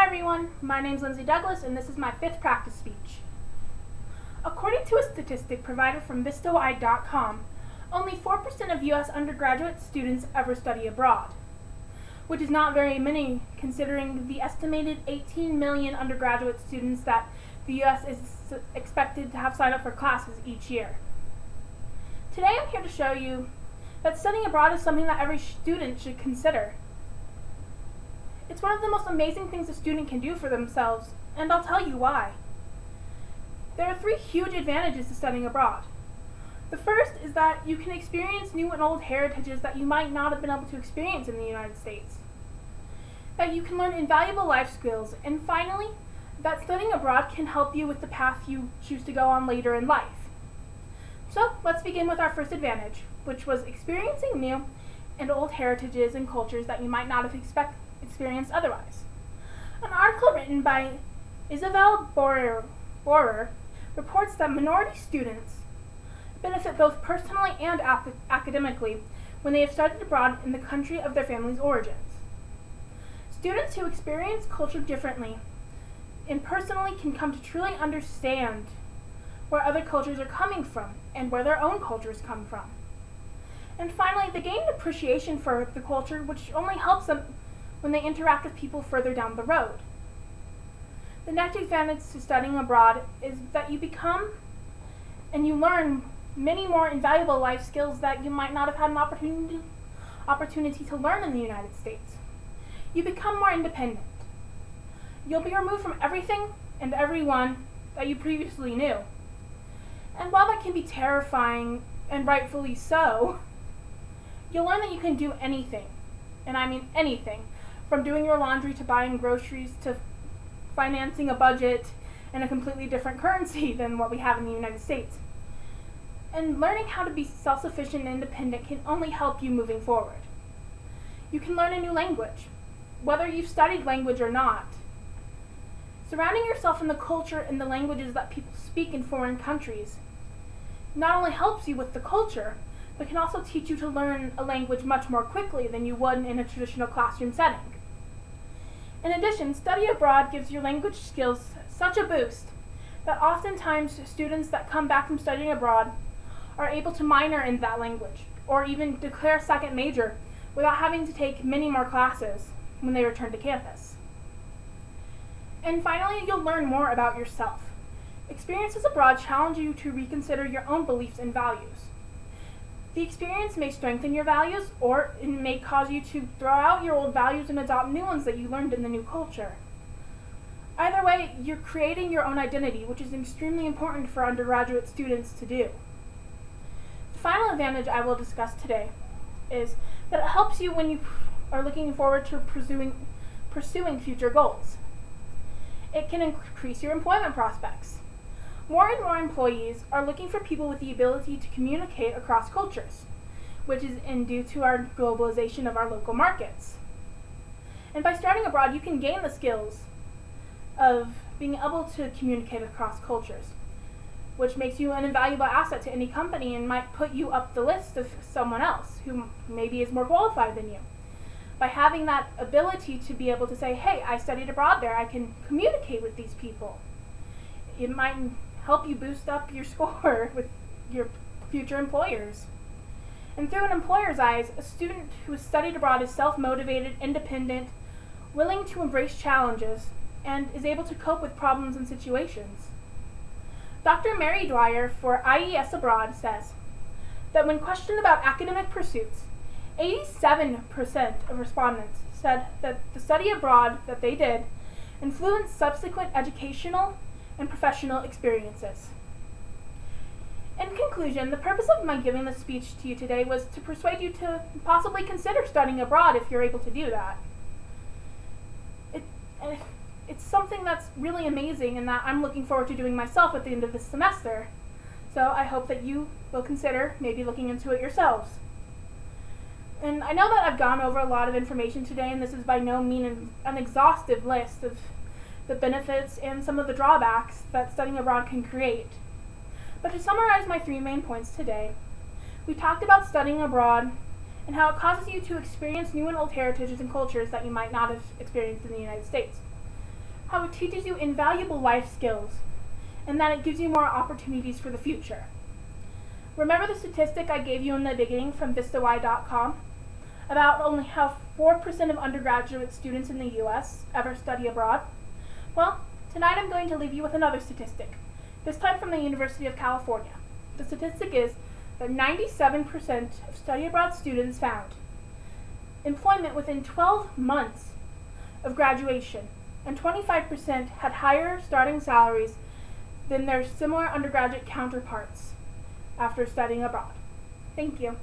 everyone, my name is Lindsay Douglas and this is my 5th practice speech. According to a statistic provided from VistaWide.com, only 4% of U.S. undergraduate students ever study abroad, which is not very many considering the estimated 18 million undergraduate students that the U.S. is expected to have sign up for classes each year. Today I'm here to show you that studying abroad is something that every student should consider. It's one of the most amazing things a student can do for themselves, and I'll tell you why. There are 3 huge advantages to studying abroad. The first is that you can experience new and old heritages that you might not have been able to experience in the United States. That you can learn invaluable life skills, and finally, that studying abroad can help you with the path you choose to go on later in life. So, let's begin with our first advantage, which was experiencing new and old heritages and cultures that you might not have experienced otherwise. An article written by Isabel Borer reports that minority students benefit both personally and academically when they have studied abroad in the country of their family's origins. Students who experience culture differently and personally can come to truly understand where other cultures are coming from and where their own cultures come from. And finally, they gain an appreciation for the culture, which only helps them when they interact with people further down the road. The next advantage to studying abroad is that you become and you learn many more invaluable life skills that you might not have had an opportunity to learn in the United States. You become more independent. You'll be removed from everything and everyone that you previously knew. And while that can be terrifying, and rightfully so, you'll learn that you can do anything, and I mean anything, from doing your laundry to buying groceries to financing a budget in a completely different currency than what we have in the United States. And learning how to be self-sufficient and independent can only help you moving forward. You can learn a new language, whether you've studied language or not. Surrounding yourself in the culture and the languages that people speak in foreign countries not only helps you with the culture, but can also teach you to learn a language much more quickly than you would in a traditional classroom setting. In addition, study abroad gives your language skills such a boost that oftentimes students that come back from studying abroad are able to minor in that language, or even declare a second major without having to take many more classes when they return to campus. And finally, you'll learn more about yourself. Experiences abroad challenge you to reconsider your own beliefs and values. The experience may strengthen your values, or it may cause you to throw out your old values and adopt new ones that you learned in the new culture. Either way, you're creating your own identity, which is extremely important for undergraduate students to do. The final advantage I will discuss today is that it helps you when you are looking forward to pursuing future goals. It can increase your employment prospects. More and more employees are looking for people with the ability to communicate across cultures, which is due to our globalization of our local markets. And by studying abroad, you can gain the skills of being able to communicate across cultures, which makes you an invaluable asset to any company and might put you up the list of someone else who maybe is more qualified than you. By having that ability to be able to say, hey, I studied abroad there, I can communicate with these people. It might help you boost up your score with your future employers. And through an employer's eyes, a student who has studied abroad is self-motivated, independent, willing to embrace challenges, and is able to cope with problems and situations. Dr. Mary Dwyer for IES Abroad says that when questioned about academic pursuits, 87% of respondents said that the study abroad that they did influenced subsequent educational and professional experiences. In conclusion, the purpose of my giving this speech to you today was to persuade you to possibly consider studying abroad if you're able to do that. It's something that's really amazing and that I'm looking forward to doing myself at the end of this semester. So I hope that you will consider maybe looking into it yourselves. And I know that I've gone over a lot of information today, and this is by no means an exhaustive list of the benefits and some of the drawbacks that studying abroad can create. But to summarize my 3 main points today, we talked about studying abroad and how it causes you to experience new and old heritages and cultures that you might not have experienced in the United States. how it teaches you invaluable life skills, and that it gives you more opportunities for the future. Remember the statistic I gave you in the beginning from VistaY.com about only how 4% of undergraduate students in the US ever study abroad? Well, tonight I'm going to leave you with another statistic, this time from the University of California. The statistic is that 97% of study abroad students found employment within 12 months of graduation, and 25% had higher starting salaries than their similar undergraduate counterparts after studying abroad. Thank you.